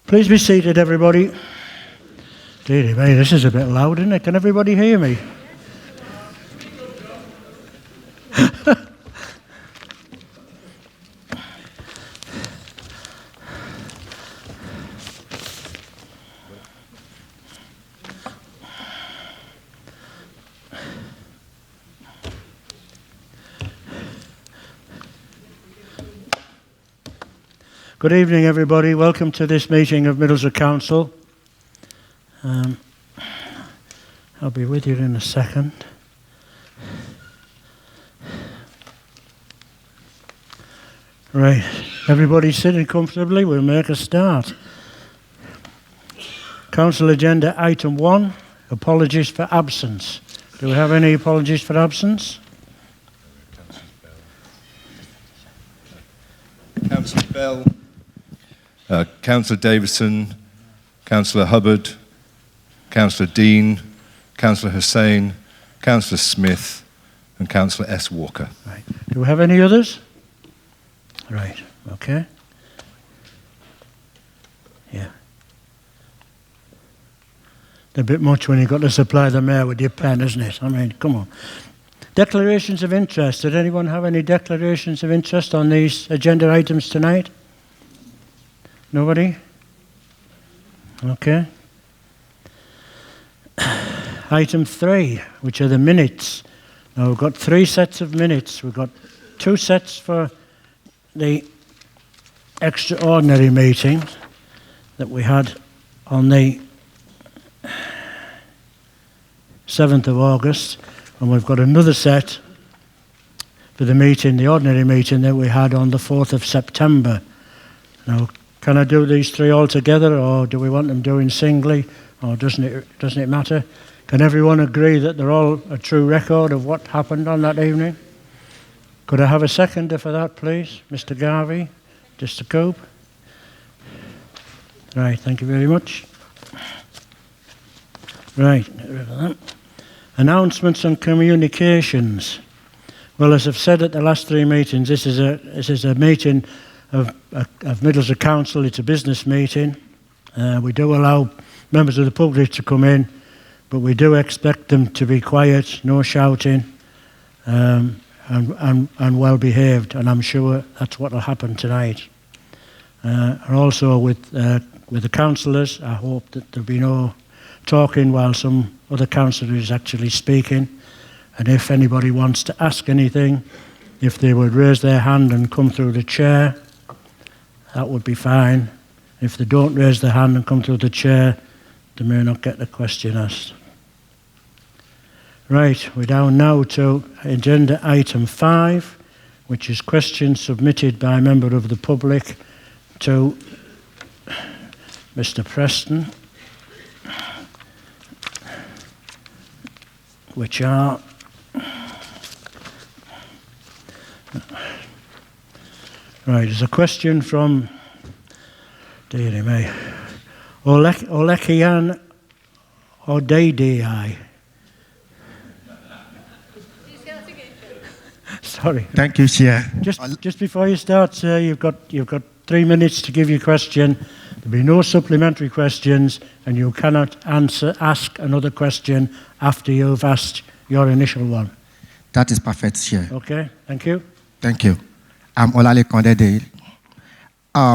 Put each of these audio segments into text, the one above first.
Please be seated, everybody. Dearie me, this is a bit loud, isn't it? Can everybody hear me? Good evening, everybody. Welcome to this meeting of Middlesbrough Council. I'll be with you in a second. Right, everybody sitting comfortably. We'll make a start. Council agenda item 1, apologies for absence. Do we have any apologies for absence? Councillor Bell, Councillor Davison, Councillor Hubbard, Councillor Dean, Councillor Hussain, Councillor Smith and Councillor S. Walker. Right. Do we have any others? Right, okay. Yeah. A bit much when you've got to supply the mayor with your pen, isn't it? I mean, come on. Declarations of interest. Did anyone have any declarations of interest on these agenda items tonight? Nobody? Okay. Item 3, which are the minutes. Now we've got 3 sets of minutes. We've got 2 sets for the extraordinary meeting that we had on the 7th of August. And we've got another set for the meeting, the ordinary meeting that we had on the 4th of September. Now, can I do these 3 all together, or do we want them doing singly, or doesn't it matter? Can everyone agree that they're all a true record of what happened on that evening? Could I have a seconder for that, please? Mr. Garvey, Mr. Cope. Right, thank you very much. Right, get rid of that. Announcements and communications. Well, as I've said at the last 3 meetings, this is a meeting of Middlesbrough Council. It's a business meeting. We do allow members of the public to come in, but we do expect them to be quiet, no shouting, and well behaved. And I'm sure that's what will happen tonight. And also with the councillors, I hope that there'll be no talking while some other councillor is actually speaking. And if anybody wants to ask anything, if they would raise their hand and come through the chair, that would be fine. If they don't raise their hand and come through the chair, they may not get the question asked. Right, we're down now to agenda item 5, which is questions submitted by a member of the public to Mr. Preston, which are right, there's a question from dearie me, Olekian Odeidei. Sorry. Thank you, Chair. Just before you start, sir, you've got 3 minutes to give your question. There'll be no supplementary questions, and you cannot ask another question after you've asked your initial one. That is perfect, Chair. Okay, thank you. Thank you. I'm Olalekan Odeidei.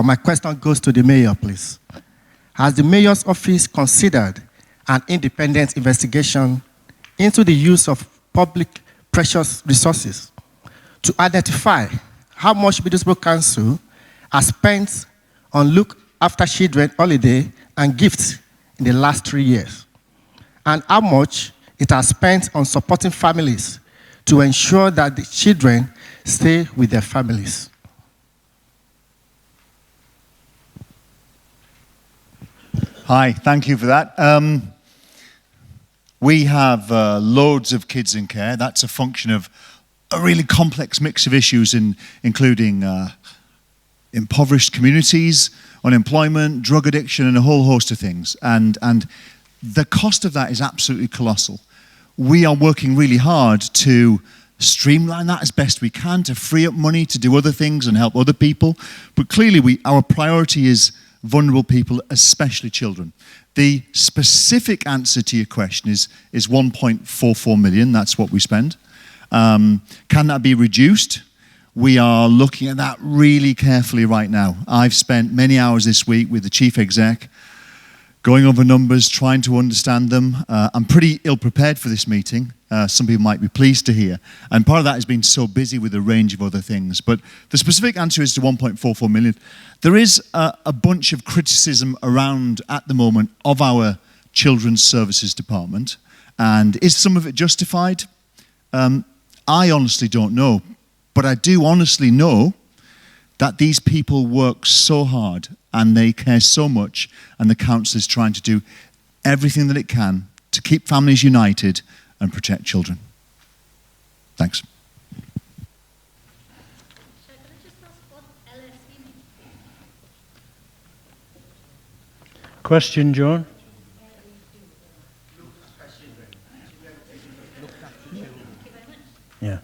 My question goes to the mayor, please. Has the mayor's office considered an independent investigation into the use of public precious resources to identify how much Middlesbrough Council has spent on look after children holiday and gifts in the last 3 years, and how much it has spent on supporting families to ensure that the children stay with their families? Hi, thank you for that. We have loads of kids in care. That's a function of a really complex mix of issues, including impoverished communities, unemployment, drug addiction, and a whole host of things. And the cost of that is absolutely colossal. We are working really hard to streamline that as best we can, to free up money to do other things and help other people. But clearly our priority is vulnerable people, especially children. The specific answer to your question is 1.44 million. That's what we spend. Can that be reduced? We are looking at that really carefully right now. I've spent many hours this week with the chief exec, going over numbers, trying to understand them. I'm pretty ill-prepared for this meeting. Some people might be pleased to hear. And part of that has been so busy with a range of other things. But the specific answer is to 1.44 million. There is a bunch of criticism around at the moment of our Children's Services Department. And is some of it justified? I honestly don't know. But I do honestly know that these people work so hard and they care so much, and the council is trying to do everything that it can to keep families united and protect children. Thanks. Question, John? Yeah.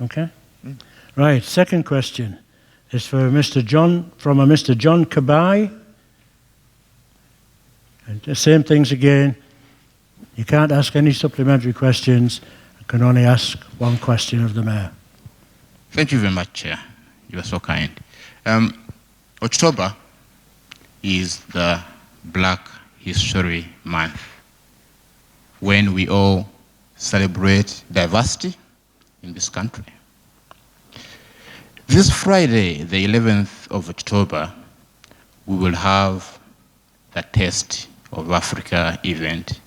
Okay. Right, second question is for Mr. John, from a Mr. John Kabai. And the same things again. You can't ask any supplementary questions. You can only ask one question of the Mayor. Thank you very much, Chair. You are so kind. October is the Black History Month, when we all celebrate diversity in this country. This Friday, the 11th of October, we will have the Taste of Africa event,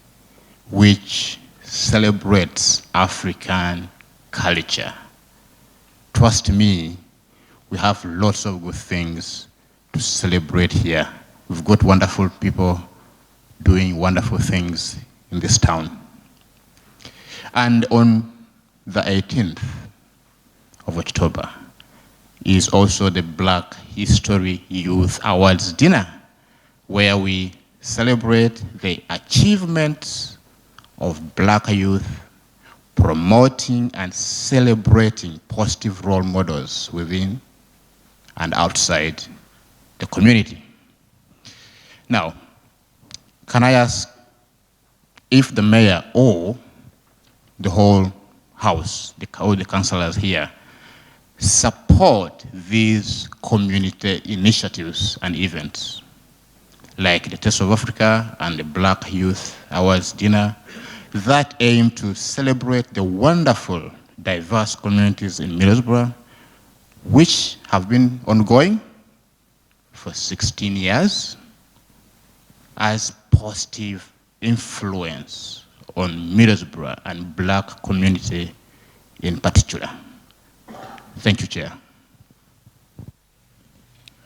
which celebrates African culture. Trust me, we have lots of good things to celebrate here. We've got wonderful people doing wonderful things in this town. And on the 18th of October is also the Black History Youth Awards dinner, where we celebrate the achievements of Black youth, promoting and celebrating positive role models within and outside the community. Now, can I ask if the Mayor or the whole House, all the councillors here, support these community initiatives and events, like the Taste of Africa and the Black Youth Awards dinner, that aim to celebrate the wonderful, diverse communities in Middlesbrough, which have been ongoing for 16 years, as positive influence on Middlesbrough and Black community in particular. Thank you, Chair.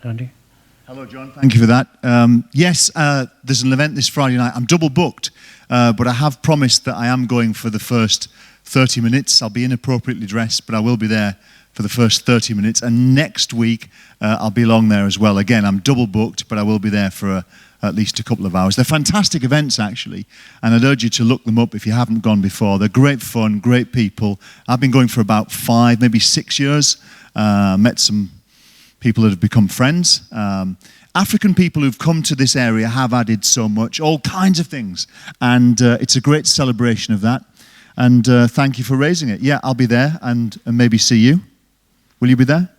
Andy? Hello, John. Thank you for that. Yes, there's an event this Friday night. I'm double booked, but I have promised that I am going for the first 30 minutes. I'll be inappropriately dressed, but I will be there for the first 30 minutes. And next week, I'll be along there as well. Again, I'm double booked, but I will be there for at least a couple of hours. They're fantastic events, actually, and I'd urge you to look them up if you haven't gone before. They're great fun, great people. I've been going for about 5, maybe 6 years. Met some people that have become friends. African people who've come to this area have added so much, all kinds of things, and it's a great celebration of that. And thank you for raising it. Yeah, I'll be there and maybe see you. Will you be there?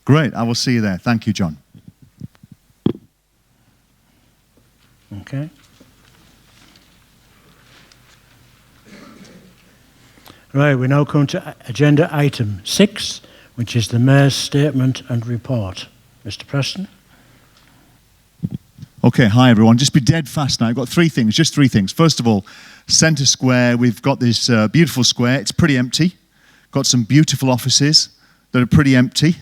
Great, I will see you there. Thank you, John. Okay. Right, we now come to agenda item 6, which is the Mayor's statement and report. Mr. Preston? Okay, hi everyone. Just be dead fast now. I've got just three things. First of all, Centre Square, we've got this beautiful square. It's pretty empty. Got some beautiful offices that are pretty empty.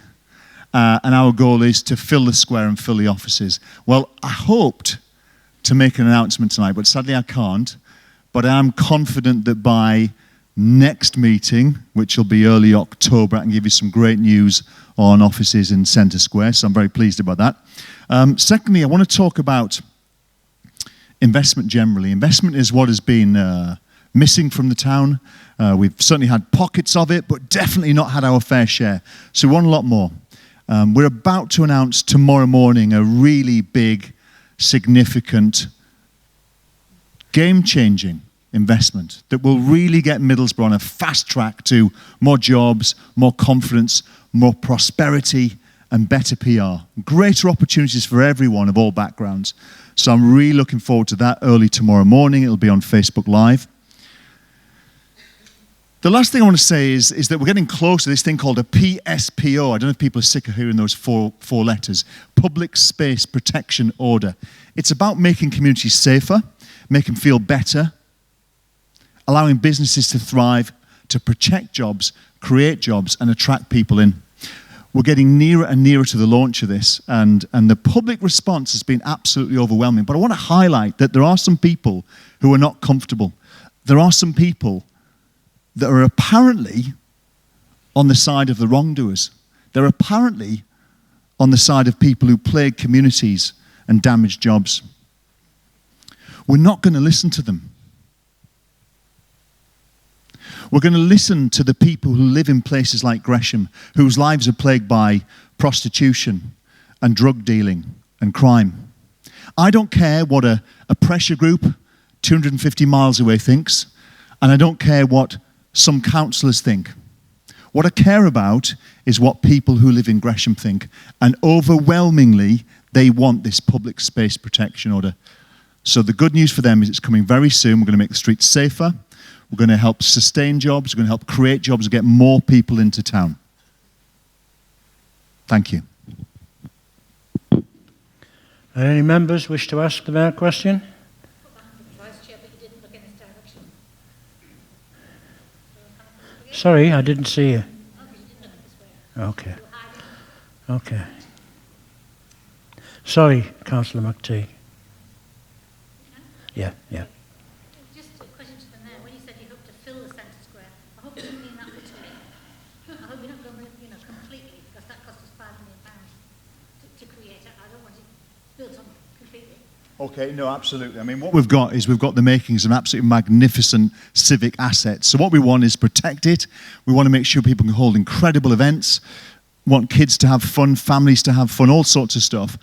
And our goal is to fill the square and fill the offices. Well, I hoped to make an announcement tonight, but sadly I can't. But I am confident that by next meeting, which will be early October, I can give you some great news on offices in Centre Square, so I'm very pleased about that. Secondly, I want to talk about investment generally. Investment is what has been missing from the town. We've certainly had pockets of it, but definitely not had our fair share. So we want a lot more. We're about to announce tomorrow morning a really big, significant, game-changing investment that will really get Middlesbrough on a fast track to more jobs, more confidence, more prosperity, and better PR. Greater opportunities for everyone of all backgrounds. So I'm really looking forward to that early tomorrow morning. It'll be on Facebook Live. The last thing I want to say is that we're getting close to this thing called a PSPO. I don't know if people are sick of hearing those four letters. Public Space Protection Order. It's about making communities safer, making them feel better, allowing businesses to thrive, to protect jobs, create jobs, and attract people in. We're getting nearer and nearer to the launch of this, and the public response has been absolutely overwhelming. But I want to highlight that there are some people who are not comfortable. There are some people that are apparently on the side of the wrongdoers. They're apparently on the side of people who plague communities and damage jobs. We're not going to listen to them. We're going to listen to the people who live in places like Gresham, whose lives are plagued by prostitution and drug dealing and crime. I don't care what a pressure group 250 miles away thinks, and I don't care what some councillors think. What I care about is what people who live in Gresham think, and overwhelmingly, they want this public space protection order. So the good news for them is it's coming very soon. We're going to make the streets safer. We're going to help sustain jobs. We're going to help create jobs and get more people into town. Thank you. Any members wish to ask the mayor a question? Sorry, I didn't see you. Okay. Okay. Sorry, Councillor McTee. Yeah. Just a question to the mayor. When you said you hope to fill the centre square, I hope you didn't mean that literally. I hope you're not going to, completely, because that cost us £5 million to create it. I don't want it built on completely. Okay, no, absolutely. I mean, what we've got is we've got the makings of an absolutely magnificent civic asset. So what we want is protect it. We want to make sure people can hold incredible events, want kids to have fun, families to have fun, all sorts of stuff.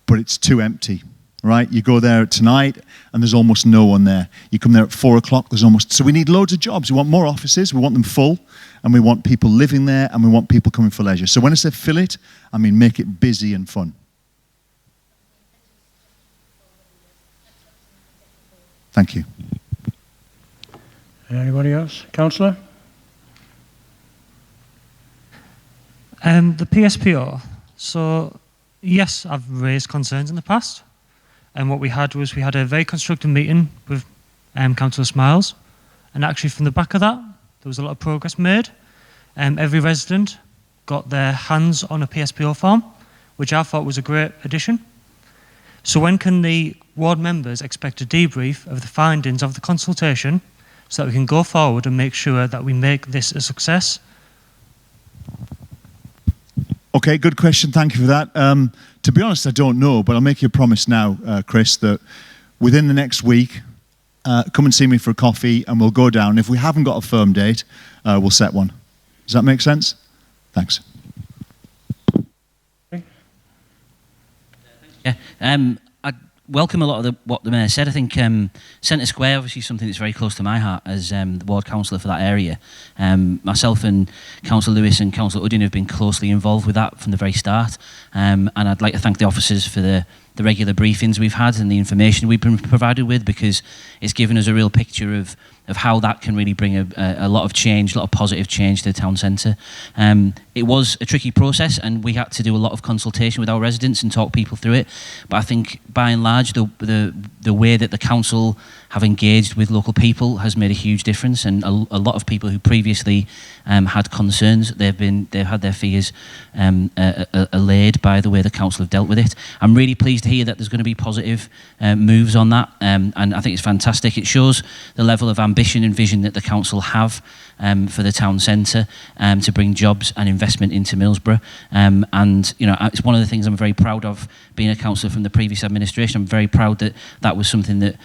But it's too empty, right? You go there tonight and there's almost no one there. You come there at 4 o'clock, there's almost... So we need loads of jobs. We want more offices, we want them full, and we want people living there, and we want people coming for leisure. So when I say fill it, I mean make it busy and fun. Thank you. Anybody else? Councillor? The PSPO. So, yes, I've raised concerns in the past. And what we had was we had a very constructive meeting with Councillor Smiles. And actually from the back of that, there was a lot of progress made. Every resident got their hands on a PSPO form, which I thought was a great addition. So when can the ward members expect a debrief of the findings of the consultation so that we can go forward and make sure that we make this a success? Okay, good question. Thank you for that. To be honest, I don't know, but I'll make you a promise now, Chris, that within the next week, come and see me for a coffee and we'll go down. If we haven't got a firm date, we'll set one. Does that make sense? Thanks. Yeah, I welcome a lot of what the mayor said. I think Centre Square, obviously, is something that's very close to my heart as the ward councillor for that area. Myself and Councillor Lewis and Councillor Uddin have been closely involved with that from the very start. And I'd like to thank the officers for the regular briefings we've had and the information we've been provided with, because it's given us a real picture of how that can really bring a lot of change, a lot of positive change to the town centre. It was a tricky process and we had to do a lot of consultation with our residents and talk people through it. But I think by and large the way that the council have engaged with local people has made a huge difference, and a lot of people who previously had concerns, they've had their fears allayed by the way the council have dealt with it. I'm really pleased to hear that there's going to be positive moves on that, and I think it's fantastic. It shows the level of ambition and vision that the council have for the town centre to bring jobs and investment into Middlesbrough. And you know, it's one of the things I'm very proud of, being a councillor from the previous administration. I'm very proud that that was something that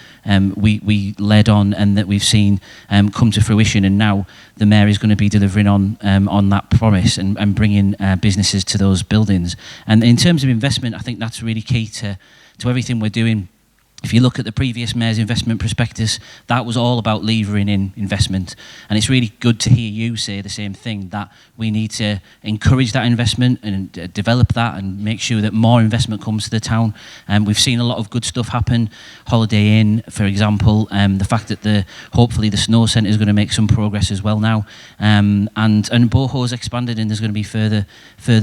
we led on and that we've seen come to fruition, and now the Mayor is going to be delivering on that promise and bringing businesses to those buildings. And in terms of investment, I think that's really key to everything we're doing. If you look at the previous Mayor's investment prospectus, that was all about levering in investment. And it's really good to hear you say the same thing, that we need to encourage that investment and develop that and make sure that more investment comes to the town. We've seen a lot of good stuff happen. Holiday Inn, for example, the fact that hopefully the Snow Centre is going to make some progress as well now. And Boho's expanded, and there's going to be further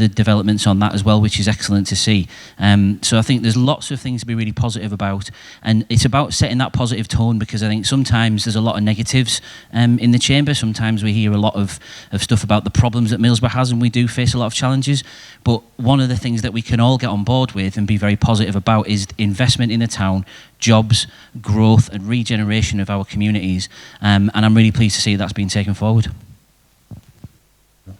developments on that as well, which is excellent to see. So I think there's lots of things to be really positive about. And it's about setting that positive tone, because I think sometimes there's a lot of negatives in the chamber. Sometimes we hear a lot of stuff about the problems that Middlesbrough has, and we do face a lot of challenges. But one of the things that we can all get on board with and be very positive about is investment in the town, jobs, growth and regeneration of our communities. And I'm really pleased to see that's been taken forward. I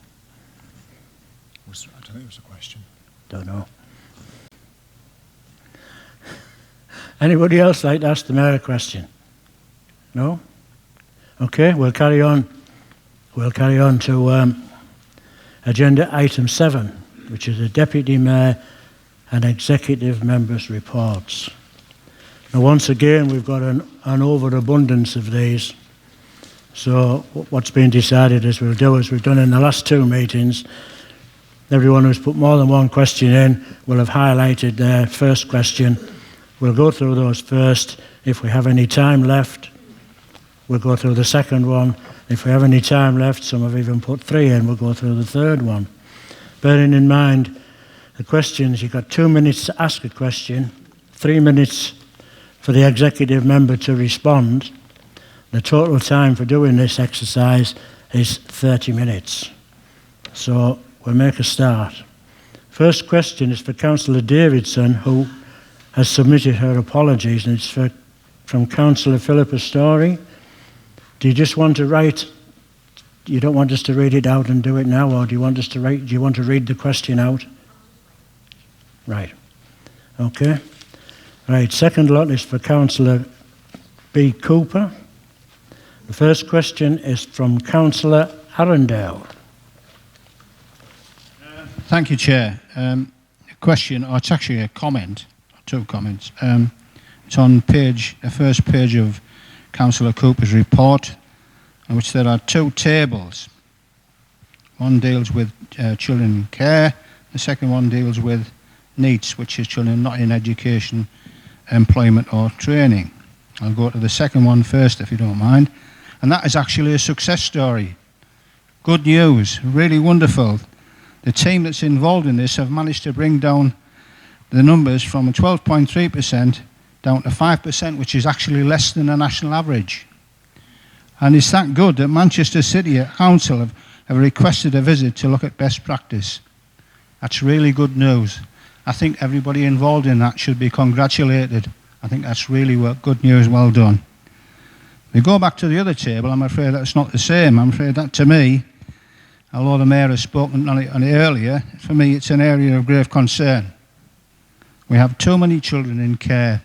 don't think it was a question. Don't know. Anybody else like to ask the Mayor a question? No? Okay, we'll carry on. We'll carry on to agenda item 7, which is the Deputy Mayor and Executive Members' reports. Now, once again, we've got an overabundance of these. So what's been decided is we'll do as we've done in the last 2 meetings. Everyone who's put more than one question in will have highlighted their first question. We'll go through those first. If we have any time left, we'll go through the second one. If we have any time left, some have even put 3 in, we'll go through the third one. Bearing in mind the questions, you've got 2 minutes to ask a question, 3 minutes for the executive member to respond. The total time for doing this exercise is 30 minutes. So we'll make a start. First question is for Councillor Davidson, who has submitted her apologies, and it's from Councillor Philippa Story. Do you just want to write? You don't want us to read it out and do it now, or do you want us to write? Do you want to read the question out? Right. Okay. Right. Second lot is for Councillor B. Cooper. The first question is from Councillor Arundel. Thank you, Chair. A question, or it's actually a comment. 2 comments. It's on the first page of Councillor Cooper's report, in which there are 2 tables. One deals with children in care, the second one deals with NEETs, which is children not in education, employment or training. I'll go to the second one first, if you don't mind. And that is actually a success story. Good news, really wonderful. The team that's involved in this have managed to bring down the numbers from 12.3% down to 5%, which is actually less than the national average. And it's that good that Manchester City Council have requested a visit to look at best practice. That's really good news. I think everybody involved in that should be congratulated. I think that's really good news, well done. We go back to the other table, I'm afraid that's not the same. I'm afraid that, to me, although the Mayor has spoken on it earlier, for me it's an area of grave concern. We have too many children in care.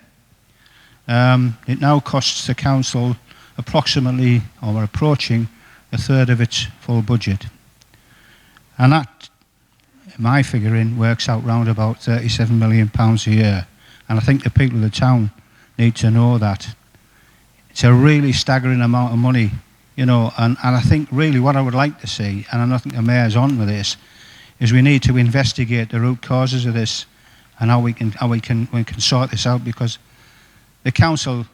It now costs the council approximately, or we're approaching, 1/3 of its full budget. And that, my figuring, works out round about £37 million a year. And I think the people of the town need to know that. It's a really staggering amount of money, you know, and I think really what I would like to see, and I think the Mayor's on with this, is we need to investigate the root causes of this and how we can sort this out, because the council,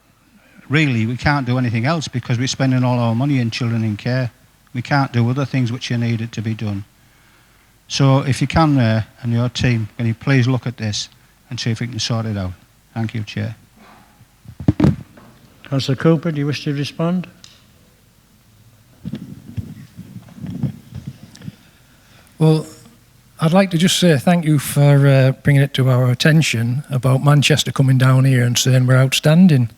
really, we can't do anything else because we're spending all our money in children in care. We can't do other things which are needed to be done. So if you can, Mayor, and your team, can you please look at this and see if we can sort it out? Thank you, Chair. Councillor Cooper, do you wish to respond? Well, I'd like to just say thank you for bringing it to our attention about Manchester coming down here and saying we're outstanding.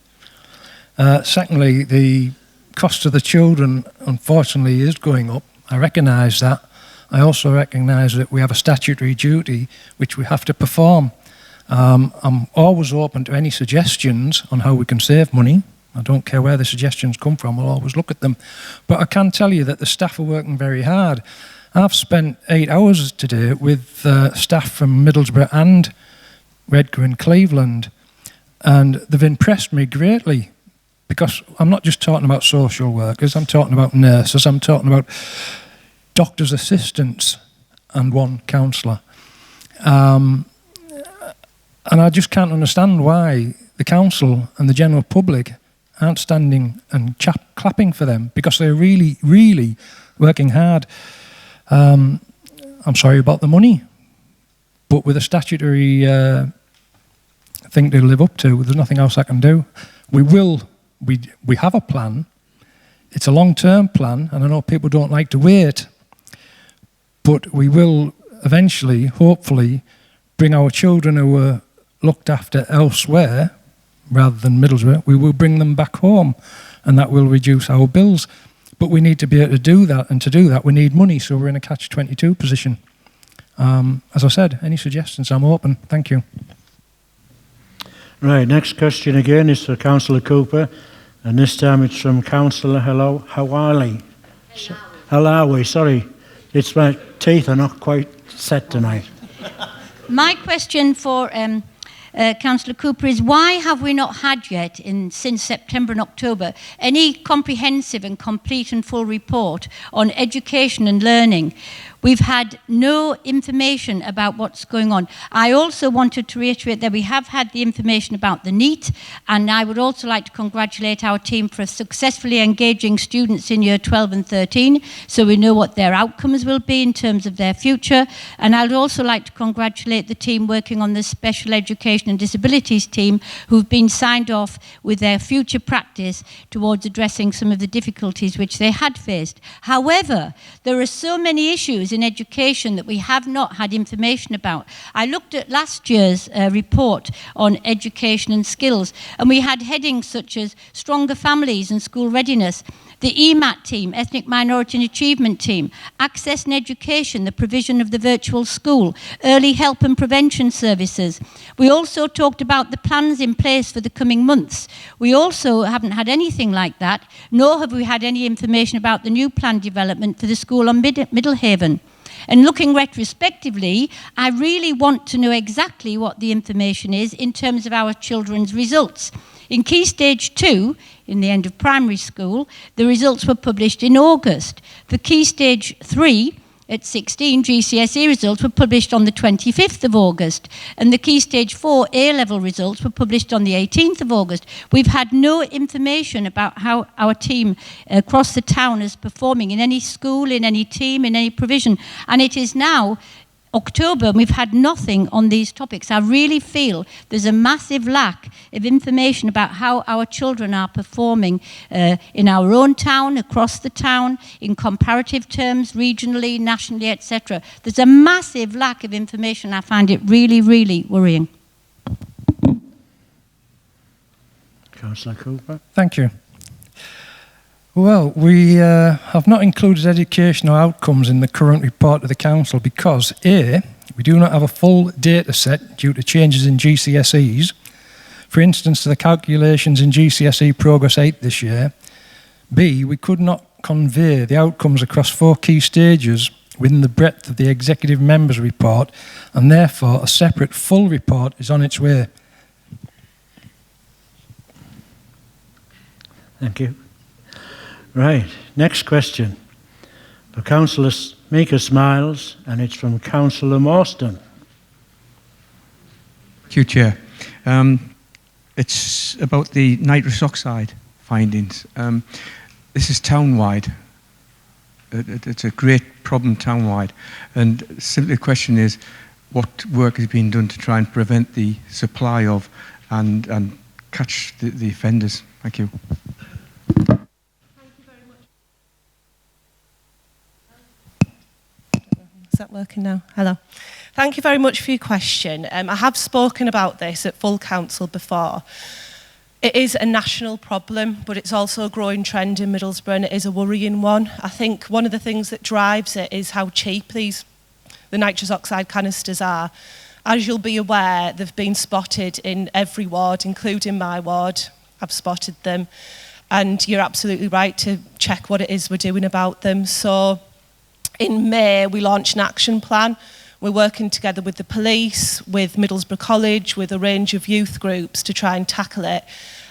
Secondly, the cost of the children, unfortunately, is going up. I recognise that. I also recognise that we have a statutory duty which we have to perform. I'm always open to any suggestions on how we can save money. I don't care where the suggestions come from, I'll always look at them. But I can tell you that the staff are working very hard. I've spent 8 hours today with staff from Middlesbrough and Redcar and Cleveland, and they've impressed me greatly, because I'm not just talking about social workers, I'm talking about nurses, I'm talking about doctors' assistants and one counsellor. And I just can't understand why the council and the general public aren't standing and clapping for them, because they're really, really working hard. I'm sorry about the money, but with a statutory thing to live up to, there's nothing else I can do. We have a plan. It's a long-term plan, and I know people don't like to wait, but we will eventually, hopefully, bring our children who were looked after elsewhere, rather than Middlesbrough, we will bring them back home, and that will reduce our bills. But we need to be able to do that, and to do that we need money, so we're in a catch-22 position. As I said, any suggestions, I'm open. Thank you. Right, next question again is for Councillor Cooper, and this time it's from Councillor Halawi. Halawi, sorry. It's my teeth are not quite set tonight. My question for Councillor Cooper is, why have we not had yet, since September and October, any comprehensive and complete and full report on education and learning? We've had no information about what's going on. I also wanted to reiterate that we have had the information about the NEET, and I would also like to congratulate our team for successfully engaging students in year 12 and 13, so we know what their outcomes will be in terms of their future. And I'd also like to congratulate the team working on the Special Education and Disabilities team, who've been signed off with their future practice towards addressing some of the difficulties which they had faced. However, there are so many issues in education that we have not had information about. I looked at last year's report on education and skills, and we had headings such as stronger families and school readiness, the EMAT team, Ethnic Minority and Achievement team, access and education, the provision of the virtual school, early help and prevention services. We also talked about the plans in place for the coming months. We also haven't had anything like that, nor have we had any information about the new plan development for the school on Middlehaven. And looking retrospectively, I really want to know exactly what the information is in terms of our children's results. In Key Stage 2, in the end of primary school, the results were published in August. For Key Stage 3, at 16, GCSE results were published on the 25th of August, and the Key Stage 4 A-level results were published on the 18th of August. We've had no information about how our team across the town is performing in any school, in any team, in any provision, and it is now October, and we've had nothing on these topics. I really feel there's a massive lack of information about how our children are performing in our own town, across the town, in comparative terms, regionally, nationally, etc. There's a massive lack of information. I find it really, really worrying. Councillor Cooper. Thank you. Well, we have not included educational outcomes in the current report of the Council because A, we do not have a full data set due to changes in GCSEs. For instance, the calculations in GCSE Progress 8 this year. B, we could not convey the outcomes across 4 key stages within the breadth of the Executive Members' Report, and therefore a separate full report is on its way. Thank you. Right, next question for Councillor Meeker Smiles, and it's from Councillor Morstan. Thank you, Chair. It's about the nitrous oxide findings. This is town-wide. It's a great problem town-wide. And simply the question is, what work is being done to try and prevent the supply of and catch the offenders? Thank you. Is that working now? Hello. Thank you very much for your question. I have spoken about this at full council before. It is a national problem, but it's also a growing trend in Middlesbrough, and it is a worrying one. I think one of the things that drives it is how cheap the nitrous oxide canisters are. As you'll be aware, they've been spotted in every ward, including my ward. I've spotted them. And you're absolutely right to check what it is we're doing about them. So in May, we launched an action plan. We're working together with the police, with Middlesbrough College, with a range of youth groups to try and tackle it.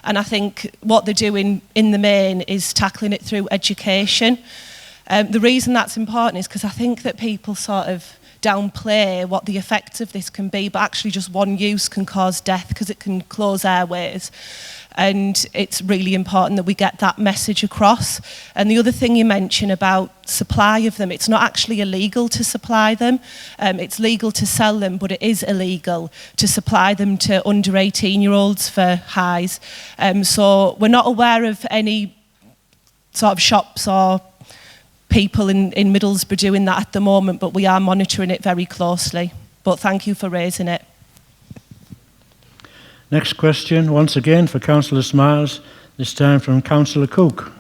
And I think what they're doing in the main is tackling it through education. The reason that's important is because I think that people sort of downplay what the effects of this can be, but actually just one use can cause death because it can close airways. And it's really important that we get that message across. And the other thing you mentioned about supply of them, it's not actually illegal to supply them. It's legal to sell them, but it is illegal to supply them to under 18-year-olds for highs. So we're not aware of any sort of shops or people in Middlesbrough doing that at the moment, but we are monitoring it very closely. But thank you for raising it. Next question, once again for Councillor Smiles, this time from Councillor Cook.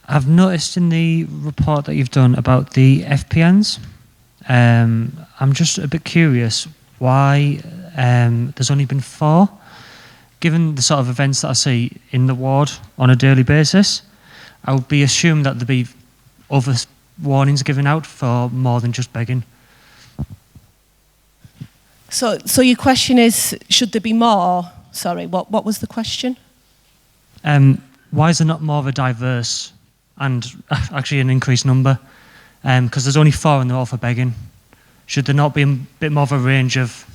I've noticed in the report that you've done about the FPNs, I'm just a bit curious why there's only been 4. Given the sort of events that I see in the ward on a daily basis, I would be assumed that there'd be other warnings given out for more than just begging. So your question is, should there be more? Sorry, what was the question? Why is there not more of a diverse and actually an increased number? Because there's only 4 and they're all for begging. Should there not be a bit more of a range of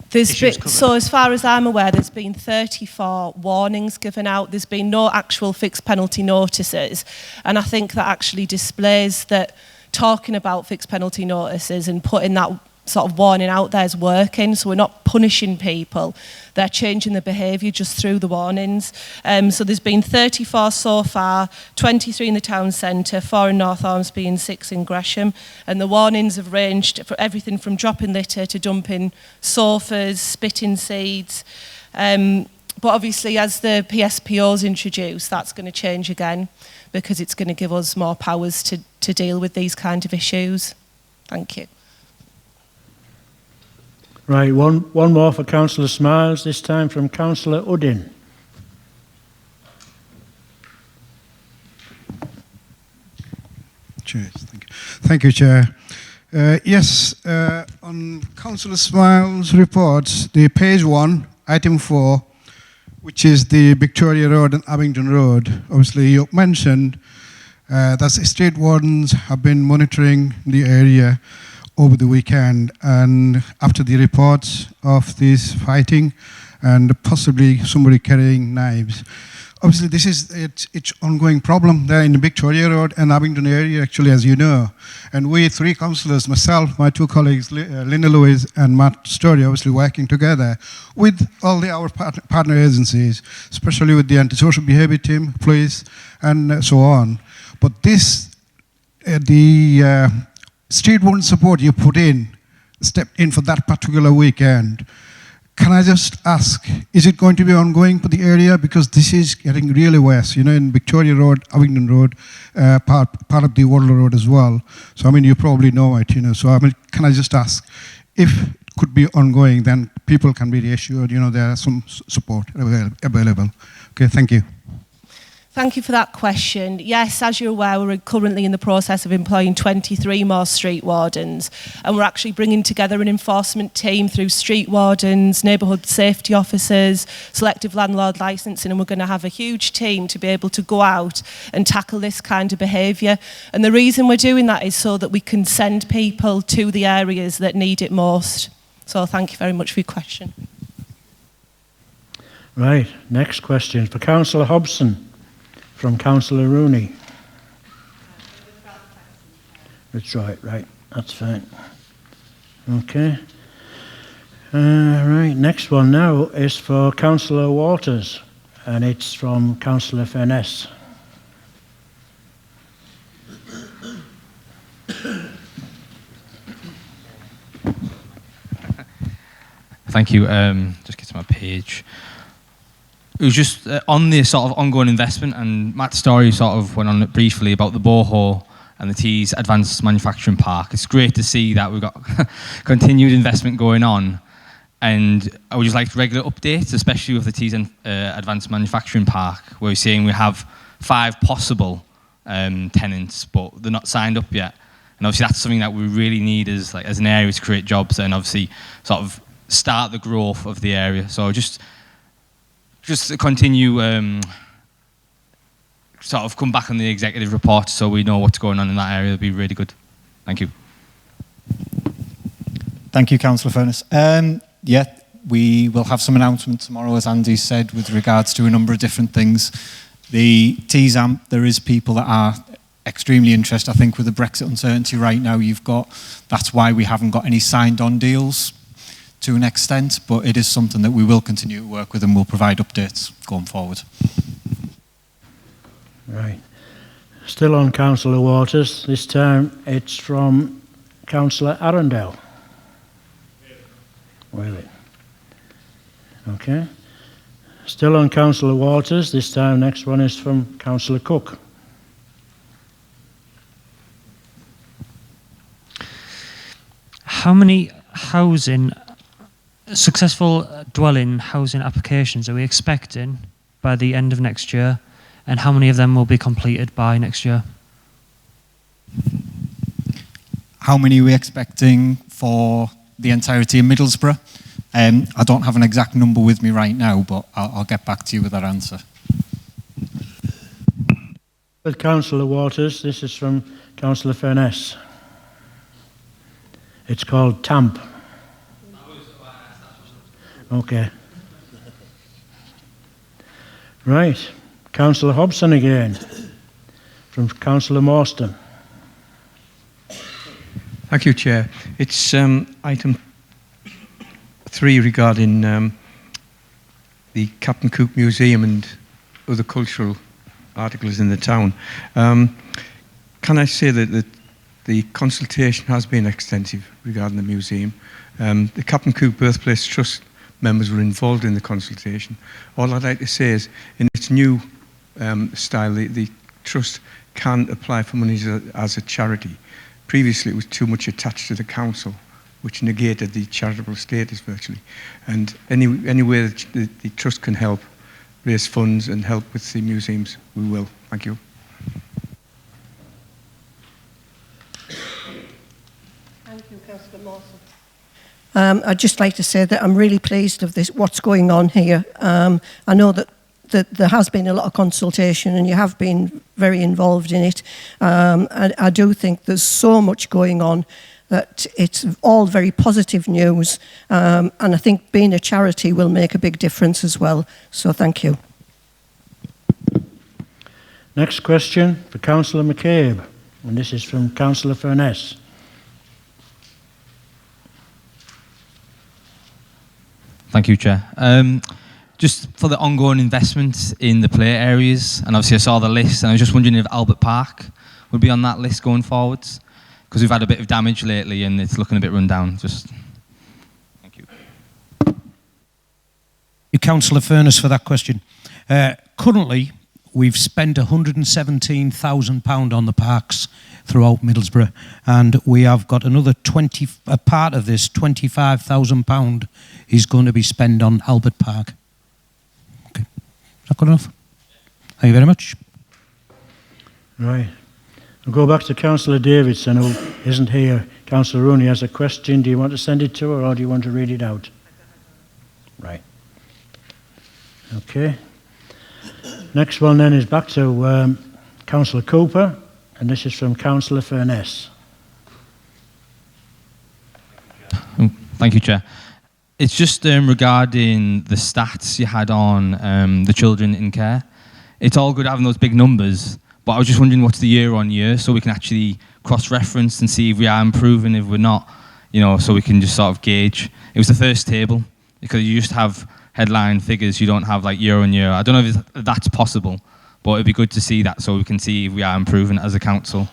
so as far as I'm aware, there's been 34 warnings given out. There's been no actual fixed penalty notices. And I think that actually displays that talking about fixed penalty notices and putting that sort of warning out there is working. So we're not punishing people. They're changing the behaviour just through the warnings. So there's been 34 so far, 23 in the town centre, 4 in North Ormsby and 6 in Gresham. And the warnings have ranged for everything from dropping litter to dumping sofas, spitting seeds. But obviously as the PSPO's introduced, that's going to change again because it's going to give us more powers to deal with these kind of issues. Thank you. Right, one more for Councillor Smiles, this time from Councillor Uddin. Cheers, thank you. Thank you, Chair. Yes, on Councillor Smiles' report, the page 1, item 4, which is the Victoria Road and Abingdon Road. Obviously, you mentioned that state wardens have been monitoring the area over the weekend, and after the reports of this fighting and possibly somebody carrying knives. Obviously, this is it's ongoing problem there in the Victoria Road and Abingdon area, actually, as you know. And we 3 councillors, myself, my 2 colleagues, Linda Lewis and Matt Story, obviously working together with all our partner agencies, especially with the antisocial behaviour team, police, and so on. But this, street warden support you stepped in for that particular weekend. Can I just ask, is it going to be ongoing for the area? Because this is getting really worse, you know, in Victoria Road, Abingdon Road, part of the Waterloo Road as well. So, I mean, you probably know it, you know. So, I mean, can I just ask, if it could be ongoing, then people can be reassured, you know, there are some support available. Okay, thank you. Thank you for that question. Yes, as you're aware, we're currently in the process of employing 23 more street wardens, and we're actually bringing together an enforcement team through street wardens, neighbourhood safety officers, selective landlord licensing, and we're going to have a huge team to be able to go out and tackle this kind of behaviour. And the reason we're doing that is so that we can send people to the areas that need it most. So thank you very much for your question. Right, next question for Councillor Hobson. From Councillor Rooney. That's right, that's fine. Okay. Right, next one now is for Councillor Waters, and it's from Councillor Furness. Thank you. Just get to my page. It was just on the sort of ongoing investment, and Matt's story sort of went on briefly about the borehole and the Tees Advanced Manufacturing Park. It's great to see that we've got continued investment going on, and I would just like regular updates, especially with the Tees Advanced Manufacturing Park, where we're seeing we have 5 possible tenants, but they're not signed up yet. And obviously that's something that we really need as an area to create jobs and obviously sort of start the growth of the area. So just to continue, sort of come back on the executive report so we know what's going on in that area would be really good. Thank you. Thank you, Councillor Furness. Yeah, we will have some announcement tomorrow, as Andy said, with regards to a number of different things. The TSAMP, there is people that are extremely interested. I think with the Brexit uncertainty right now, that's why we haven't got any signed on deals to an extent, but it is something that we will continue to work with and we'll provide updates going forward. Right. Still on Councillor Waters, this time it's from Councillor Arundel. Wait. Okay. Still on Councillor Waters, this time next one is from Councillor Cook. How many successful dwelling housing applications are we expecting by the end of next year, and how many of them will be completed by next year? How many are we expecting for the entirety of Middlesbrough? I don't have an exact number with me right now, but I'll get back to you with that answer. With Councillor Waters, this is from Councillor Furness. It's called TAMP. Okay. Right. Councillor Hobson again, from Councillor Morstan. Thank you, Chair. It's item 3 regarding the Captain Cook Museum and other cultural articles in the town. Can I say that the consultation has been extensive regarding the museum? The Captain Cook Birthplace Trust members were involved in the consultation. All I'd like to say is, in its new style, the Trust can apply for money as a charity. Previously, it was too much attached to the council, which negated the charitable status virtually. And any way that the Trust can help raise funds and help with the museums, we will. Thank you. Thank you, Councillor Mawson. I'd just like to say that I'm really pleased of this, what's going on here. I know that there has been a lot of consultation and you have been very involved in it. I do think there's so much going on that it's all very positive news, and I think being a charity will make a big difference as well. So thank you. Next question for Councillor McCabe, and this is from Councillor Furness. Thank you, Chair. Just for the ongoing investment in the play areas, and obviously I saw the list, and I was just wondering if Albert Park would be on that list going forwards, because we've had a bit of damage lately and it's looking a bit run down. Thank you. Councillor Furness for that question. Currently, we've spent £117,000 on the parks throughout Middlesbrough, and we have got another a part of this £25,000 is going to be spent on Albert Park. Okay, is that good enough? Thank you very much. Right. We'll go back to Councillor Davidson, who isn't here. Councillor Rooney has a question. Do you want to send it to her, or do you want to read it out? Right. Okay. Next one then is back to Councillor Cooper, and this is from Councillor Furness. Thank you, Chair. It's just regarding the stats you had on the children in care. It's all good having those big numbers, but I was just wondering what's the year on year, so we can actually cross-reference and see if we are improving, if we're not, so we can just sort of gauge. It was the first table, because you just have headline figures, you don't have like year on year. I don't know if that's possible, but it'd be good to see that so we can see if we are improving as a council.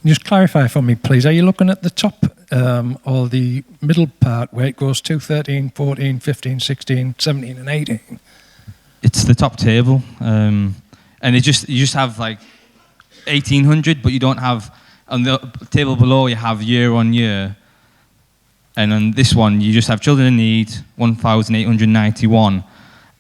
Just clarify for me, please. Are you looking at the top or the middle part where it goes to 13, 14, 15, 16, 17 and 18? It's the top table, and you just have like 1,800, but you don't have, on the table below you have year on year. And on this one, you just have children in need, 1,891.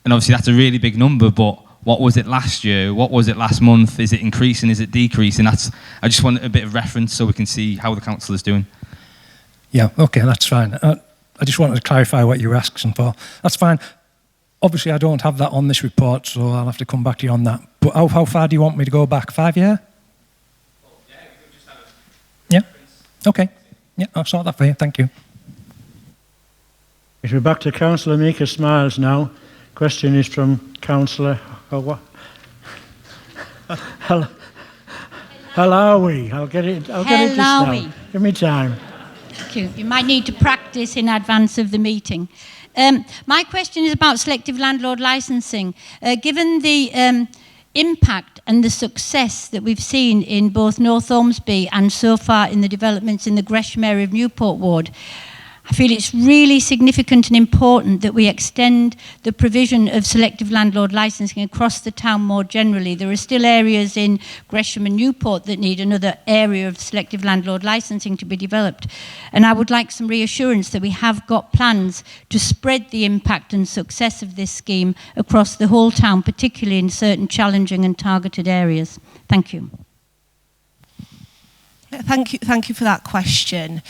And obviously that's a really big number, but what was it last year? What was it last month? Is it increasing? Is it decreasing? I just want a bit of reference so we can see how the council is doing. Yeah, okay, that's fine. I just wanted to clarify what you were asking for. That's fine. Obviously, I don't have that on this report, so I'll have to come back to you on that. But how far do you want me to go back? 5 year? Yeah? Okay. Yeah, I'll sort that for you. Thank you. We're back to Councillor Mika Smiles now. Question is from Councillor Halawi. I'll get it just now. Give me time. Thank you. You might need to practice in advance of the meeting. My question is about selective landlord licensing. Given the impact and the success that we've seen in both North Ormsby and so far in the developments in the Gresham area of Newport Ward, I feel it's really significant and important that we extend the provision of selective landlord licensing across the town more generally. There are still areas in Gresham and Newport that need another area of selective landlord licensing to be developed. And I would like some reassurance that we have got plans to spread the impact and success of this scheme across the whole town, particularly in certain challenging and targeted areas. Thank you. Thank you for that question.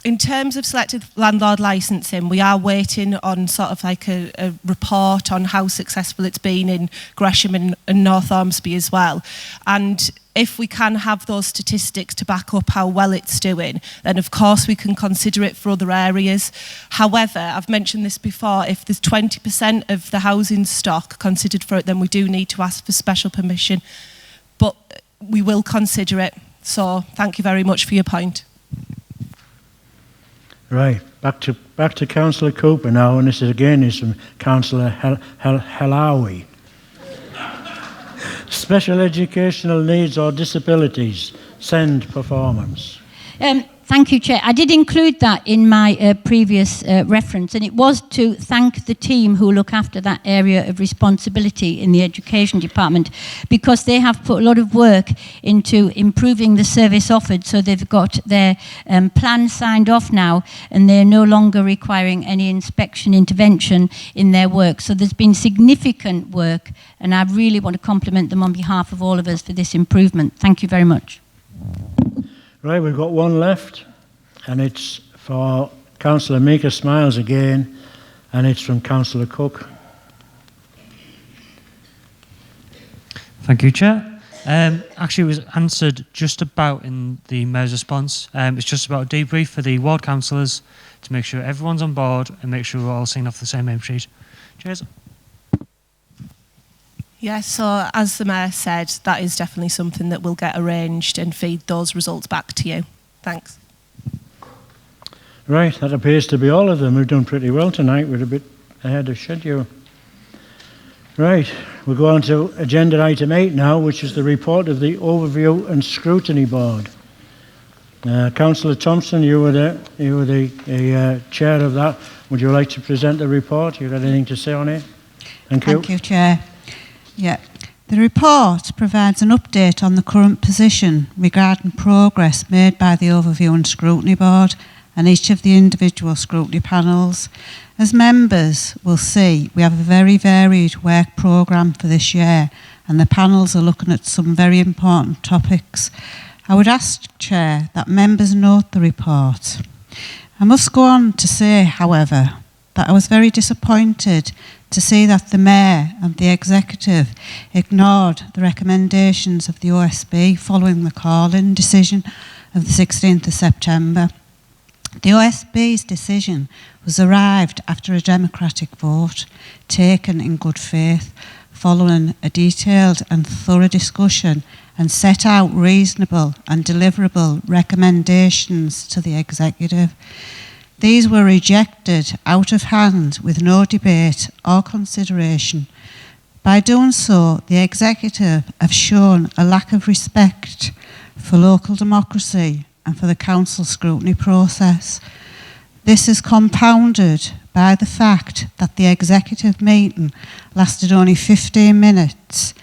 In terms of selective landlord licensing, we are waiting on sort of like a report on how successful it's been in Gresham and North Ormsby as well. And if we can have those statistics to back up how well it's doing, then of course we can consider it for other areas. However, I've mentioned this before, if there's 20% of the housing stock considered for it, then we do need to ask for special permission. But we will consider it. So thank you very much for your point. Right, back to Councillor Cooper now, and this is again from Councillor Halawi. Special educational needs or disabilities, SEND performance. Thank you, Chair. I did include that in my previous reference, and it was to thank the team who look after that area of responsibility in the Education Department, because they have put a lot of work into improving the service offered, so they've got their plan signed off now, and they're no longer requiring any inspection intervention in their work. So there's been significant work, and I really want to compliment them on behalf of all of us for this improvement. Thank you very much. Right, we've got one left, and it's for Councillor Mika Smiles again, and it's from Councillor Cook. Thank you, Chair. Actually, it was answered just about in the Mayor's response. It's just about a debrief for the ward councillors to make sure everyone's on board and make sure we're all singing off the same aim sheet. Cheers. Yes, so as the Mayor said, that is definitely something that will get arranged and feed those results back to you. Thanks. Right, that appears to be all of them. We've done pretty well tonight. We're a bit ahead of schedule. Right, we'll go on to agenda item 8 now, which is the report of the Overview and Scrutiny Board. Councillor Thompson, you were the chair of that. Would you like to present the report? You got anything to say on it? Thank you. Thank you, Chair. Yeah. The report provides an update on the current position regarding progress made by the Overview and Scrutiny Board and each of the individual scrutiny panels. As members will see, we have a very varied work programme for this year, and the panels are looking at some very important topics. I would ask, Chair, that members note the report. I must go on to say, however, that I was very disappointed to see that the Mayor and the Executive ignored the recommendations of the OSB following the call-in decision of the 16th of September. The OSB's decision was arrived after a democratic vote taken in good faith, following a detailed and thorough discussion, and set out reasonable and deliverable recommendations to the Executive. These were rejected out of hand with no debate or consideration. By doing so, the Executive have shown a lack of respect for local democracy and for the Council scrutiny process. This is compounded by the fact that the Executive meeting lasted only 15 minutes,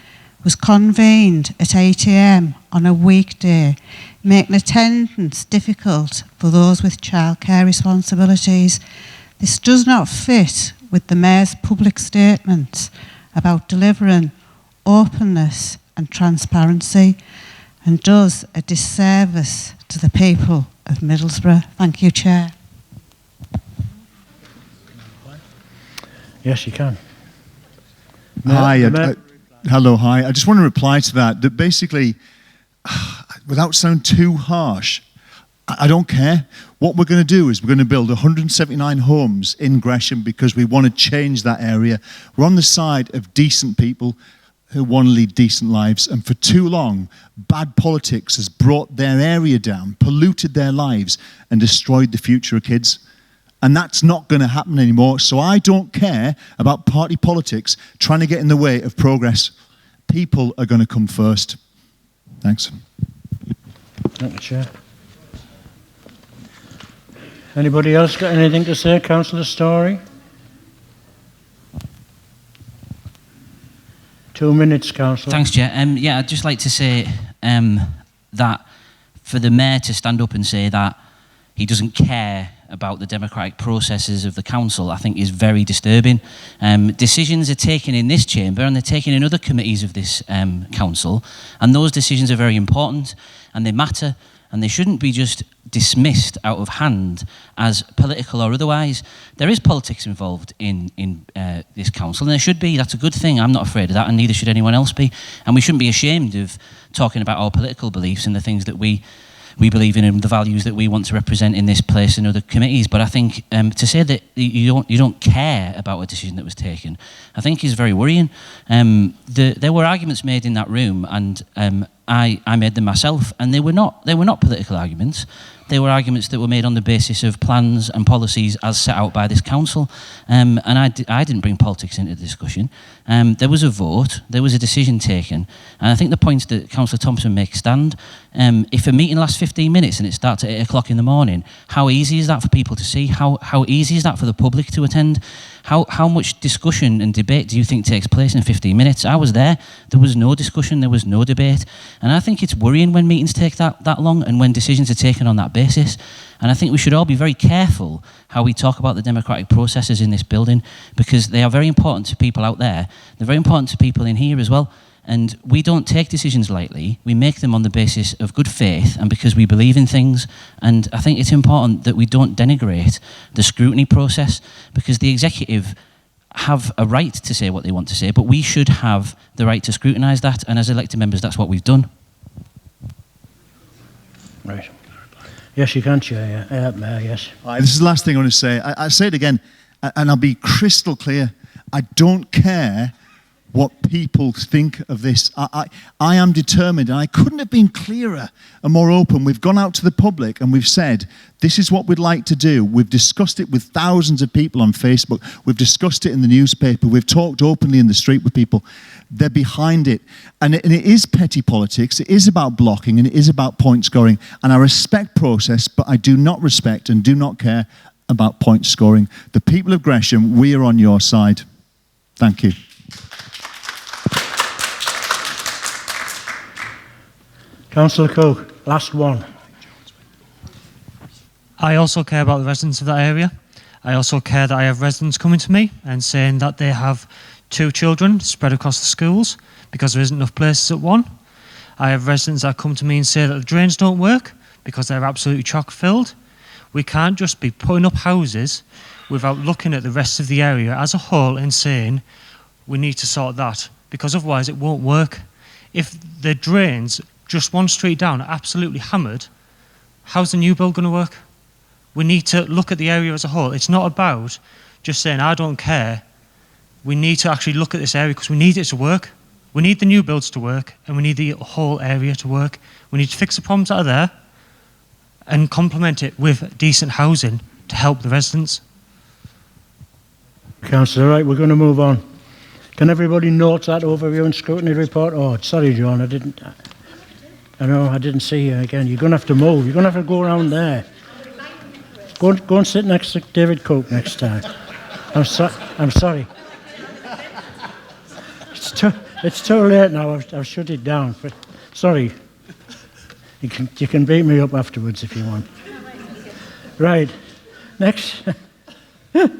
was convened at 8 a.m. on a weekday, making attendance difficult for those with childcare responsibilities. This does not fit with the Mayor's public statements about delivering openness and transparency, and does a disservice to the people of Middlesbrough. Thank you, Chair. Yes, you can. Hi. Hello, hi. I just want to reply to that basically, without sounding too harsh, I don't care. What we're going to do is we're going to build 179 homes in Gresham because we want to change that area. We're on the side of decent people who want to lead decent lives, and for too long, bad politics has brought their area down, polluted their lives, and destroyed the future of kids. And that's not going to happen anymore. So I don't care about party politics trying to get in the way of progress. People are going to come first. Thanks. Thank you, Chair. Anybody else got anything to say? Councillor Story? 2 minutes, Councillor. Thanks, Chair. Yeah, I'd just like to say that for the Mayor to stand up and say that he doesn't care about the democratic processes of the council, I think is very disturbing. Decisions are taken in this chamber and they're taken in other committees of this council, and those decisions are very important and they matter, and they shouldn't be just dismissed out of hand as political or otherwise. There is politics involved in this council, and there should be. That's a good thing. I'm not afraid of that, and neither should anyone else be. And we shouldn't be ashamed of talking about our political beliefs and the things that we believe in and the values that we want to represent in this place and other committees. But I think to say that you don't care about a decision that was taken, I think is very worrying. There were arguments made in that room, and I made them myself, and they were not political arguments. They were arguments that were made on the basis of plans and policies as set out by this council. And I didn't bring politics into the discussion. There was a vote, there was a decision taken, and I think the points that Councillor Thompson makes stand. If a meeting lasts 15 minutes and it starts at 8 o'clock in the morning, how easy is that for people to see? How easy is that for the public to attend? How much discussion and debate do you think takes place in 15 minutes? I was there. There was no discussion, there was no debate. And I think it's worrying when meetings take that long and when decisions are taken on that basis. And I think we should all be very careful how we talk about the democratic processes in this building, because they are very important to people out there. They're very important to people in here as well. And we don't take decisions lightly. We make them on the basis of good faith and because we believe in things. And I think it's important that we don't denigrate the scrutiny process, because the executive have a right to say what they want to say, but we should have the right to scrutinise that. And as elected members, that's what we've done. Right. Yes, you can, Chair. Yes. This is the last thing I want to say. I say it again, and I'll be crystal clear. I don't care what people think of this. I am determined, and I couldn't have been clearer and more open. We've gone out to the public and we've said, this is what we'd like to do. We've discussed it with thousands of people on Facebook. We've discussed it in the newspaper. We've talked openly in the street with people. They're behind it. And it is petty politics. It is about blocking, and it is about point scoring. And I respect process, but I do not respect and do not care about point scoring. The people of Gresham, we are on your side. Thank you. Councillor Cook, last one. I also care about the residents of that area. I also care that I have residents coming to me and saying that they have 2 children spread across the schools because there isn't enough places at one. I have residents that come to me and say that the drains don't work because they're absolutely chock filled. We can't just be putting up houses without looking at the rest of the area as a whole and saying we need to sort that, because otherwise it won't work. If the drains just one street down are absolutely hammered, how's the new build going to work? We need to look at the area as a whole. It's not about just saying, I don't care. We need to actually look at this area because we need it to work. We need the new builds to work, and we need the whole area to work. We need to fix the problems that are there and complement it with decent housing to help the residents. Councillor, right, we're going to move on. Can everybody note that overview and scrutiny report? Oh, sorry, John, I didn't see you again. You're going to have to move. You're going to have to go around there. Go and sit next to David Cook next time. I'm sorry. It's It's too late now. I've shut it down. But sorry. You can beat me up afterwards if you want. Right. Next. Look,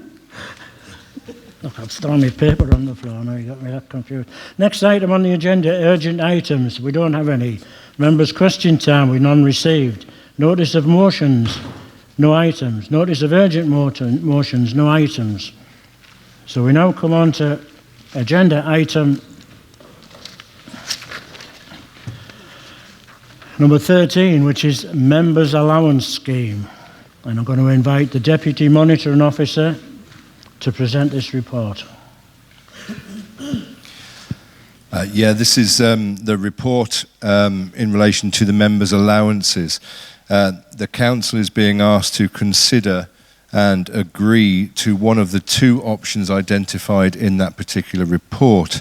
I've thrown my paper on the floor now. You got me that confused. Next item on the agenda, urgent items. We don't have any. Members' question time, we none received. Notice of motions, no items. Notice of urgent motions, no items. So we now come on to agenda item number 13, which is Members' Allowance Scheme. And I'm going to invite the Deputy Monitoring Officer to present this report. This is the report in relation to the members' allowances. The Council is being asked to consider and agree to one of the two options identified in that particular report.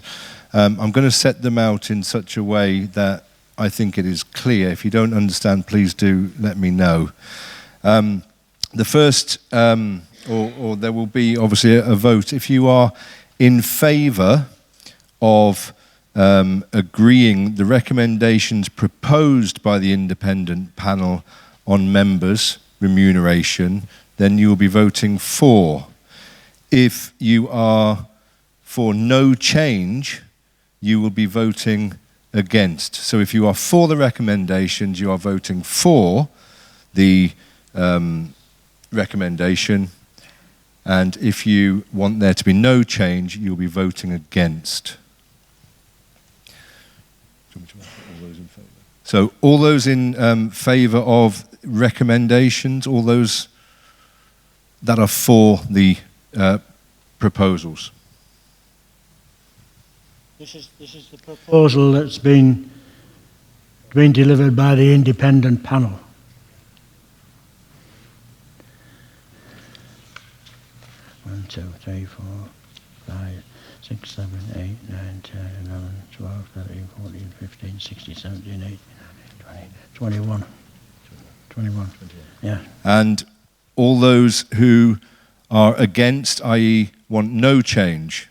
I'm going to set them out in such a way that I think it is clear. If you don't understand, please do let me know. The first, or there will be obviously a vote. If you are in favour of agreeing the recommendations proposed by the independent panel on members' remuneration, then you will be voting for. If you are for no change, you will be voting against. So if you are for the recommendations, you are voting for the recommendation, and if you want there to be no change, you'll be voting against. So all those in favour of recommendations, all those that are for the proposals. This is the proposal that's been delivered by the independent panel. One, 2, 3, 4, 5, 6, 7, 8, 9, 10, 11, 12, 13, 14, 15, 16, 17, 18, 19, 20, 21. 21. Yeah. And all those who are against, i.e. want no change.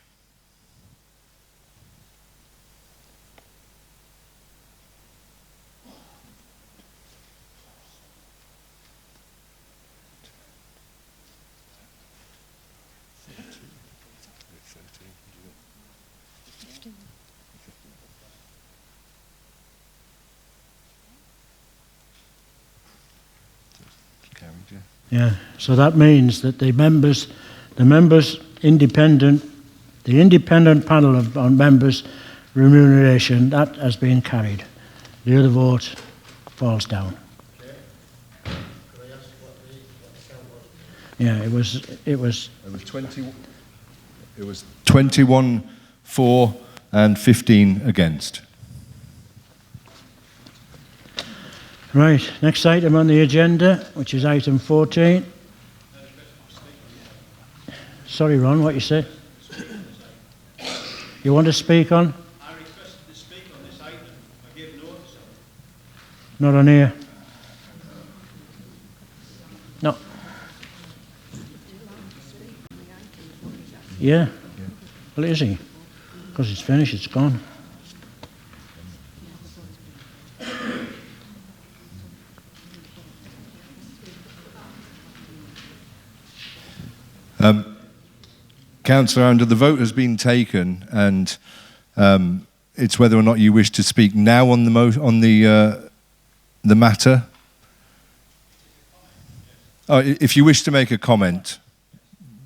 Yeah, so that means that the independent panel on members' remuneration, that has been carried. The other vote falls down. Yeah, it was 21 for and 15 against. Right, next item on the agenda, which is item 14. Sorry, Ron, what you say? You want to speak on? I requested to speak on this item. I gave notice of it. Not on here. No. Yeah. Well, is he? Because it's finished, it's gone. Councillor Andrew, the vote has been taken, and it's whether or not you wish to speak now on the matter. Oh, if you wish to make a comment,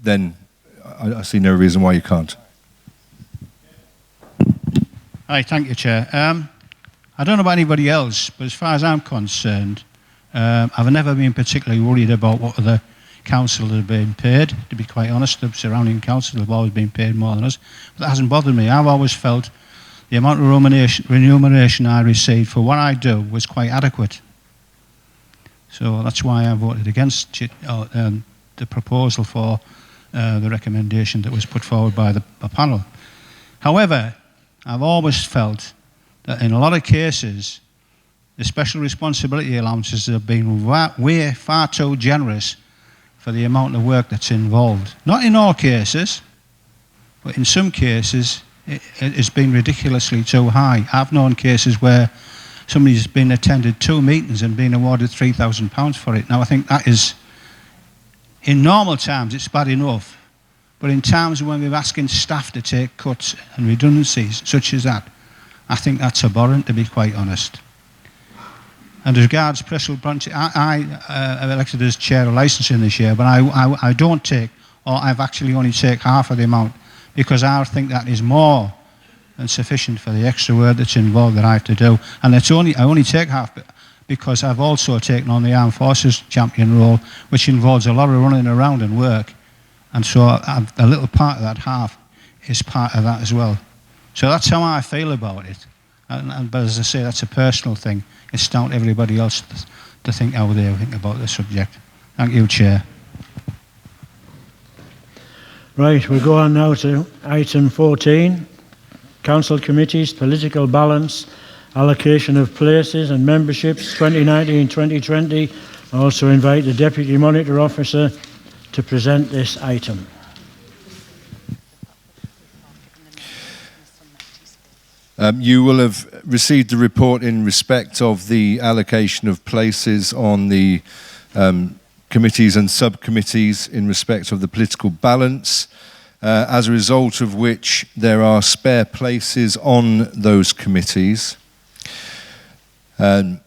then I see no reason why you can't. Hi, thank you, Chair. I don't know about anybody else, but as far as I'm concerned, I've never been particularly worried about what other council have been paid. To be quite honest, the surrounding council have always been paid more than us. But that hasn't bothered me. I've always felt the amount of remuneration I received for what I do was quite adequate. So that's why I voted against the proposal for the recommendation that was put forward by the panel. However, I've always felt that in a lot of cases, the special responsibility allowances have been way far too generous for the amount of work that's involved. Not in all cases, but in some cases, it has been ridiculously too high. I've known cases where somebody's been attended 2 meetings and been awarded £3,000 for it. Now, I think that is, in normal times, it's bad enough. But in times when we're asking staff to take cuts and redundancies such as that, I think that's abhorrent, to be quite honest. And as regards Bristol branch, I am elected as chair of licensing this year, but I don't take, or I've actually only take half of the amount, because I think that is more than sufficient for the extra work that's involved that I have to do. And I only take half because I've also taken on the Armed Forces champion role, which involves a lot of running around and work. And so a little part of that half is part of that as well. So that's how I feel about it. But as I say, that's a personal thing. It's down to everybody else to think how they think about the subject. Thank you, Chair. Right, we'll go on now to item 14. Council Committees, Political Balance, Allocation of Places and Memberships 2019-2020. I also invite the Deputy Monitor Officer to present this item. You will have received the report in respect of the allocation of places on the committees and subcommittees in respect of the political balance, as a result of which there are spare places on those committees. I'll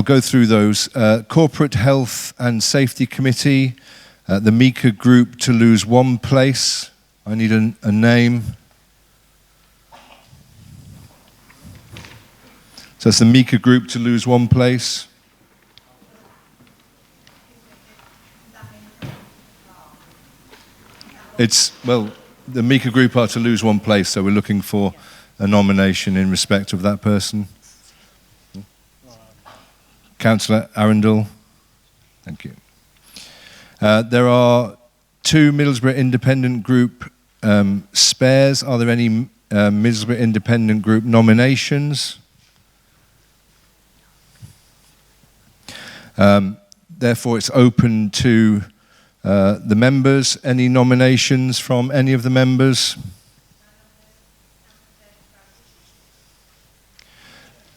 go through those. Corporate Health and Safety Committee, the Mika Group to lose 1 place. I need a name. So it's the Mika Group to lose 1 place. Well, the Mika Group are to lose 1 place, so we're looking for a nomination in respect of that person. Councillor Arundel. Thank you. There are 2 Middlesbrough Independent Group spares. Are there any Middlesbrough Independent Group nominations? Therefore, it's open to the members. Any nominations from any of the members?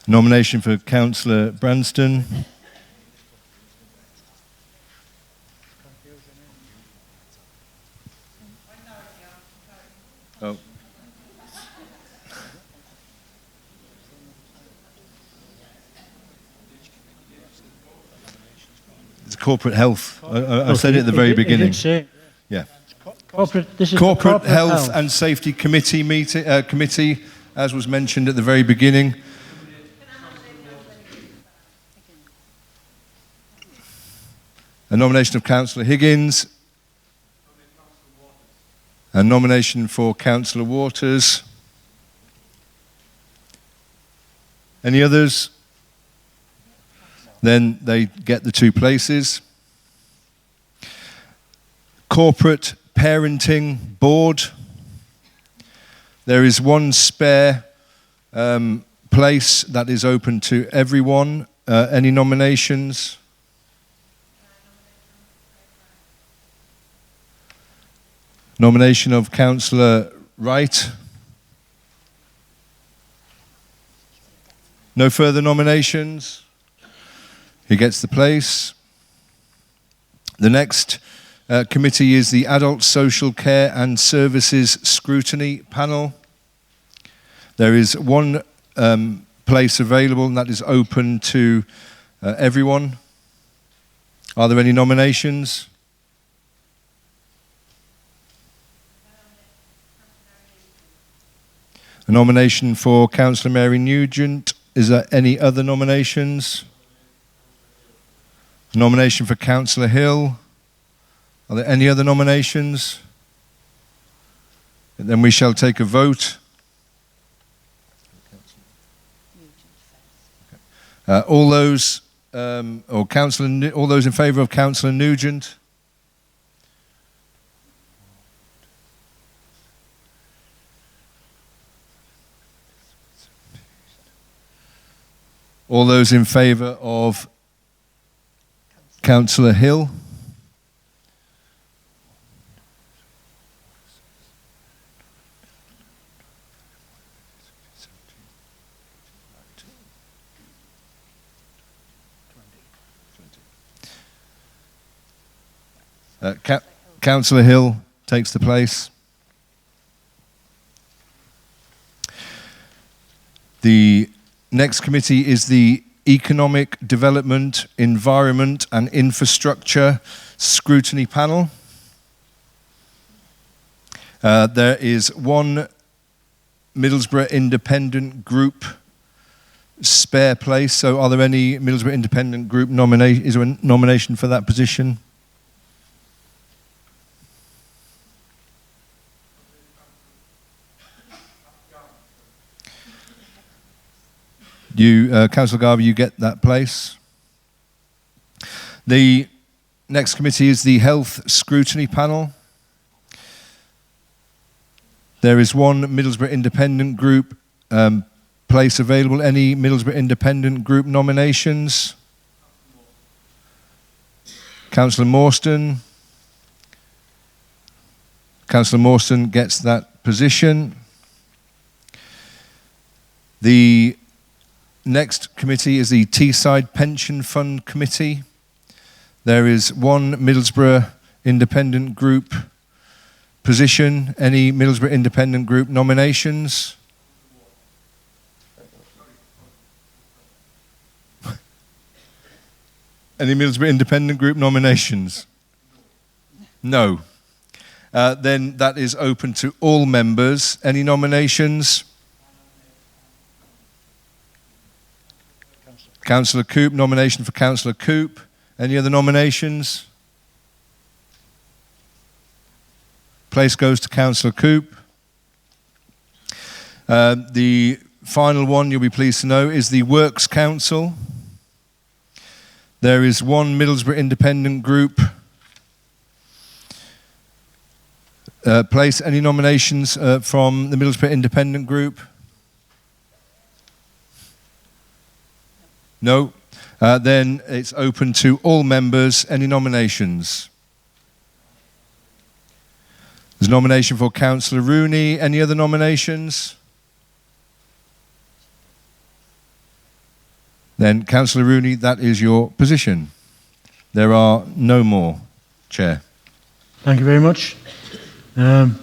Nomination for Councillor Branston. Oh. It's corporate health. I said it at the very beginning. Yeah. Corporate Health and Safety Committee committee, as was mentioned at the very beginning. A nomination of Councillor Higgins. A nomination for Councillor Waters. Any others? Then they get the 2 places. Corporate Parenting Board. There is 1 spare place that is open to everyone. Any nominations? Nomination of Councillor Wright. No further nominations. He gets the place. The next committee is the Adult Social Care and Services Scrutiny Panel. There is 1 place available, and that is open to everyone. Are there any nominations? A nomination for Councillor Mary Nugent. Is there any other nominations? A nomination for Councillor Hill. Are there any other nominations? And then we shall take a vote. All those all those in favour of Councillor Nugent? All those in favour of Councillor Hill? Councillor Hill takes the place. The next committee is the Economic Development, Environment and Infrastructure Scrutiny Panel. There is one Middlesbrough Independent Group spare place. So are there any Middlesbrough Independent Group nomination? Is there a nomination for that position? Councillor Garvey, you get that place. The next committee is the Health Scrutiny Panel. There is one Middlesbrough Independent Group place available. Any Middlesbrough Independent Group nominations? Councillor Morstan. Councillor Morstan gets that position. The next committee is the Teesside Pension Fund Committee. There is one Middlesbrough Independent Group position. Any Middlesbrough Independent Group nominations? Any Middlesbrough Independent Group nominations? No. Then that is open to all members. Any nominations? Councillor Coop, nomination for Councillor Coop. Any other nominations? Place goes to Councillor Coop. The final one, you'll be pleased to know, is the Works Council. There is one Middlesbrough Independent Group place. Any nominations from the Middlesbrough Independent Group? No. Then it's open to all members. Any nominations? There's a nomination for Councillor Rooney. Any other nominations? Then, Councillor Rooney, that is your position. There are no more, Chair. Thank you very much.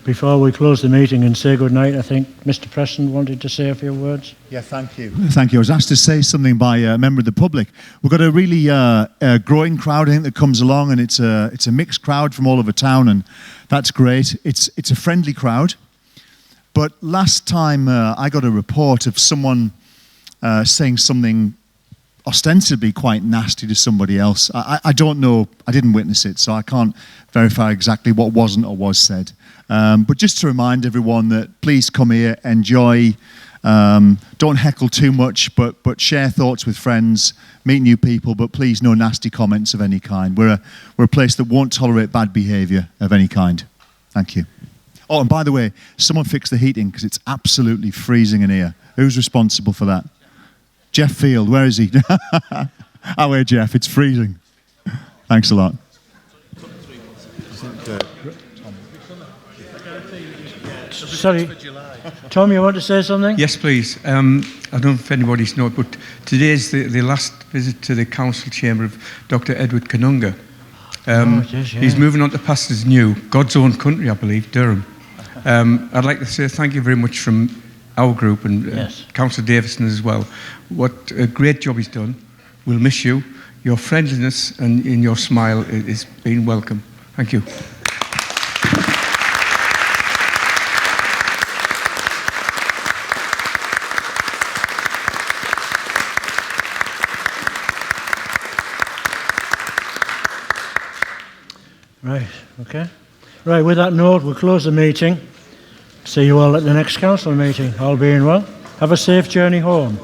Before we close the meeting and say good night, I think Mr. Preston wanted to say a few words. Yeah, thank you. Thank you. I was asked to say something by a member of the public. We've got a really growing crowd, I think, that comes along, and it's a mixed crowd from all over town, and that's great. It's a friendly crowd. But last time I got a report of someone saying something ostensibly quite nasty to somebody else. I don't know, I didn't witness it, so I can't verify exactly what wasn't or was said. But just to remind everyone that please come here, enjoy, don't heckle too much, but share thoughts with friends, meet new people, but please no nasty comments of any kind. We're a place that won't tolerate bad behaviour of any kind. Thank you. Oh, and by the way, someone fix the heating because it's absolutely freezing in here. Who's responsible for that? Jeff Field, where is he? Oh, where, Jeff? It's freezing. Thanks a lot. Sorry, Tom, you want to say something? Yes, please. I don't know if anybody's known, but today is the last visit to the council chamber of Dr. Edward Kanunga. He's moving on to pastures new, God's own country, I believe, Durham. I'd like to say thank you very much from our group and Councillor Davison as well. What a great job he's done. We'll miss you. Your friendliness and in your smile is being welcome. Thank you. Right, okay. Right, with that note, we'll close the meeting. See you all at the next council meeting, all being well. Have a safe journey home.